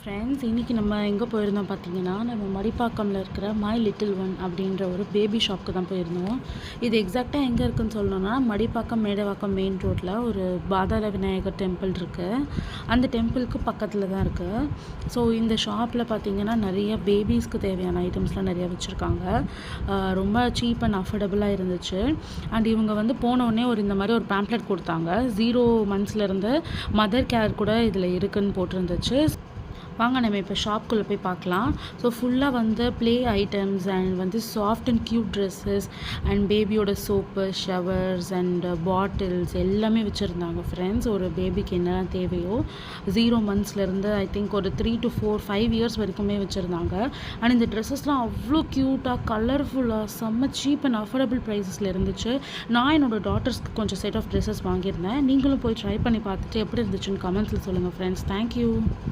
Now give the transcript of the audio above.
Friends, இன்றைக்கி நம்ம எங்கே போயிருந்தோம் பார்த்தீங்கன்னா, நம்ம மடிப்பாக்கம்ல இருக்கிற மை லிட்டில் ஒன் அப்படின்ற ஒரு பேபி ஷாப்க்கு தான் போயிருந்தோம். இது எக்ஸாக்டாக எங்கே இருக்குதுன்னு சொல்லணும்னா, மடிப்பாக்கம் மேடவாக்கம் மெயின் ரோட்டில் ஒரு பாதாள விநாயகர் டெம்பிள் இருக்குது. அந்த டெம்பிளுக்கு பக்கத்தில் தான் இருக்குது. ஸோ இந்த ஷாப்பில் பார்த்தீங்கன்னா நிறைய பேபிஸ்க்கு தேவையான ஐட்டம்ஸ்லாம் நிறையா வச்சுருக்காங்க. ரொம்ப சீப் அண்ட் அஃபோர்டபுளாக இருந்துச்சு. அண்ட் இவங்க வந்து போனோடனே இந்த மாதிரி ஒரு பேம்ப்ளெட் கொடுத்தாங்க. 0 மந்த்ஸ்லேருந்து மதர் கேர் கூட இதில் இருக்குதுன்னு போட்டிருந்துச்சு. வாங்க நம்ம இப்போ ஷாப்குள்ளே போய் பார்க்கலாம். ஸோ ஃபுல்லாக வந்து ப்ளே ஐட்டம்ஸ் அண்ட் வந்து soft and cute dresses and பேபியோட சோப்பு, ஷவர்ஸ் அண்ட் பாட்டில்ஸ் எல்லாமே வச்சுருந்தாங்க ஃப்ரெண்ட்ஸ். ஒரு பேபிக்கு என்னெல்லாம் தேவையோ 0 மந்த்ஸ்லேருந்து ஐ திங்க் ஒரு 3 to 4, 5 இயர்ஸ் வரைக்குமே வச்சுருந்தாங்க. அண்ட் இந்த ட்ரெஸ்ஸஸ்லாம் அவ்வளோ க்யூட்டாக, கலர்ஃபுல்லாக, செம்ம சீப் அண்ட் அஃபோர்டபுள் ப்ரைஸஸில் இருந்துச்சு. நான் என்னோடய டாட்டர்ஸ்க்கு கொஞ்சம் செட் ஆஃப் ட்ரெஸ்ஸஸ் வாங்கியிருந்தேன். நீங்களும் போய் ட்ரை பண்ணி பார்த்துட்டு எப்படி இருந்துச்சுன்னு கமெண்ட்ஸில் சொல்லுங்கள் ஃப்ரெண்ட்ஸ். தேங்க்யூ.